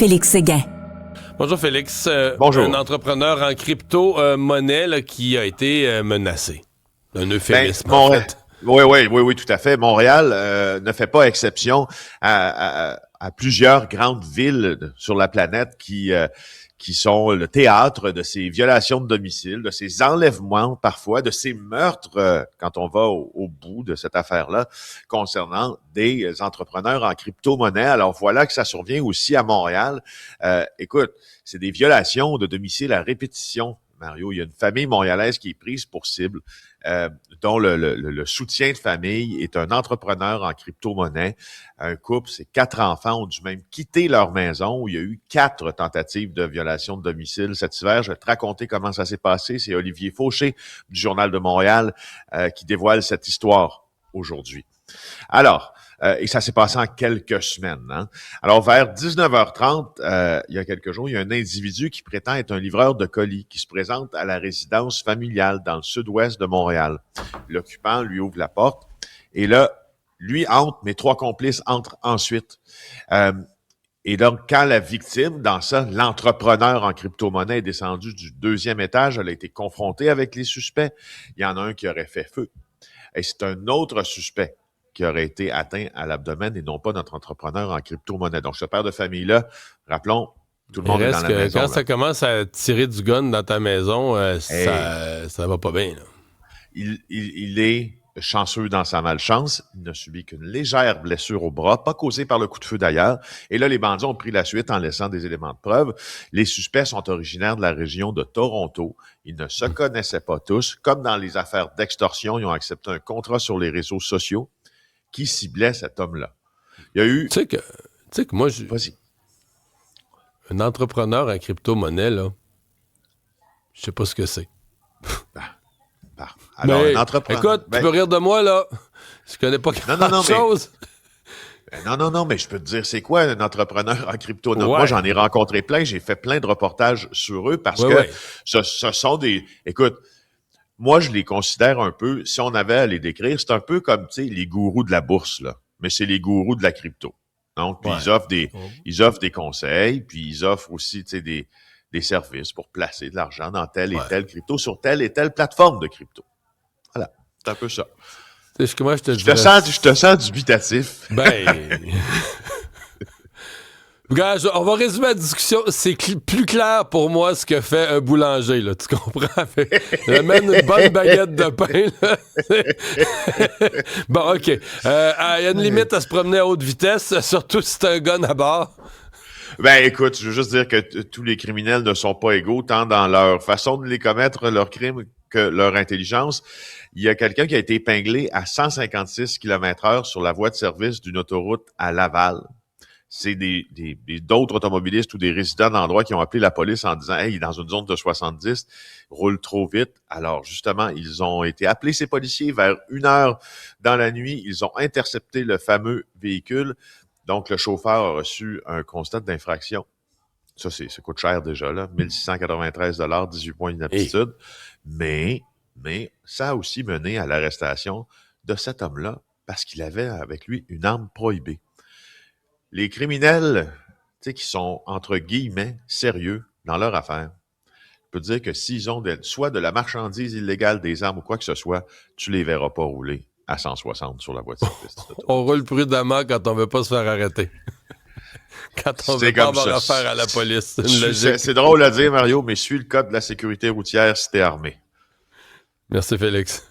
Félix Séguin. Bonjour Félix. Bonjour. Un entrepreneur en crypto-monnaie qui a été menacé. Un euphémisme, en fait. Oui, tout à fait. Montréal ne fait pas exception à plusieurs grandes villes sur la planète qui sont le théâtre de ces violations de domicile, de ces enlèvements parfois, de ces meurtres quand on va au bout de cette affaire-là concernant des entrepreneurs en crypto-monnaie. Alors voilà que ça survient aussi à Montréal. Écoute, c'est des violations de domicile à répétition. Mario, il y a une famille montréalaise qui est prise pour cible, dont le soutien de famille est un entrepreneur en crypto-monnaie. Un couple, ses 4 enfants ont dû même quitter leur maison où il y a eu 4 tentatives de violation de domicile cet hiver. Je vais te raconter comment ça s'est passé. C'est Olivier Fauché du Journal de Montréal qui dévoile cette histoire aujourd'hui. Alors, et ça s'est passé en quelques semaines. Hein? Alors, vers 19h30, il y a quelques jours, il y a un individu qui prétend être un livreur de colis qui se présente à la résidence familiale dans le sud-ouest de Montréal. L'occupant lui ouvre la porte et là, lui entre, mes 3 complices entrent ensuite. Et donc, quand la victime, dans ça, l'entrepreneur en crypto-monnaie est descendu du 2e étage, elle a été confrontée avec les suspects. Il y en a un qui aurait fait feu. Et c'est un autre suspect qui aurait été atteint à l'abdomen et non pas notre entrepreneur en crypto-monnaie. Donc, ce père de famille-là, rappelons, tout le monde est dans la maison. Quand ça commence à tirer du gun dans ta maison, ça va pas bien. Là. Il est chanceux dans sa malchance. Il n'a subi qu'une légère blessure au bras, pas causée par le coup de feu d'ailleurs. Et là, les bandits ont pris la suite en laissant des éléments de preuve. Les suspects sont originaires de la région de Toronto. Ils ne se connaissaient pas tous. Comme dans les affaires d'extorsion, ils ont accepté un contrat sur les réseaux sociaux qui ciblait cet homme-là. Il y a eu... Tu sais que moi, Vas-y. Un entrepreneur en crypto-monnaie, là, je sais pas ce que c'est. Alors, mais, un entrepreneur... écoute, tu peux rire de moi, là. Je connais pas grand-chose. Non, mais je peux te dire, c'est quoi un entrepreneur en crypto? Ouais. Moi, j'en ai rencontré plein. J'ai fait plein de reportages sur eux parce que ce sont des... Écoute, moi, je les considère un peu, si on avait à les décrire, c'est un peu comme, tu sais, les gourous de la bourse, là. Mais c'est les gourous de la crypto. Donc, puis ils offrent des conseils, puis ils offrent aussi, tu sais, des services pour placer de l'argent dans telle et telle crypto, sur telle et telle plateforme de crypto. Voilà. C'est un peu ça. Comment je te sens dubitatif. Ben... Regarde, on va résumer la discussion. C'est plus clair pour moi ce que fait un boulanger, là. Tu comprends? Il amène une bonne baguette de pain, là. Bon, OK. Il y a une limite à se promener à haute vitesse, surtout si c'est un gun à bord. Ben, écoute, je veux juste dire que tous les criminels ne sont pas égaux, tant dans leur façon de les commettre, leurs crimes, que leur intelligence. Il y a quelqu'un qui a été épinglé à 156 km/h sur la voie de service d'une autoroute à Laval. C'est d'autres automobilistes ou des résidents d'endroits qui ont appelé la police en disant « Hey, dans une zone de 70, roule trop vite. » Alors, justement, ils ont été appelés, ces policiers, vers 1h dans la nuit. Ils ont intercepté le fameux véhicule. Donc, le chauffeur a reçu un constat d'infraction. Ça coûte cher déjà, là. 1693 $, 18 points d'inaptitude. Mais ça a aussi mené à l'arrestation de cet homme-là parce qu'il avait avec lui une arme prohibée. Les criminels, tu sais, qui sont, entre guillemets, sérieux dans leur affaire, je peux te dire que s'ils ont soit de la marchandise illégale, des armes ou quoi que ce soit, tu les verras pas rouler à 160 sur la voie de service. On roule prudemment quand on veut pas se faire arrêter. Quand on veut pas avoir affaire à la police. C'est drôle à dire, Mario, mais suis le code de la sécurité routière si t'es armé. Merci, Félix.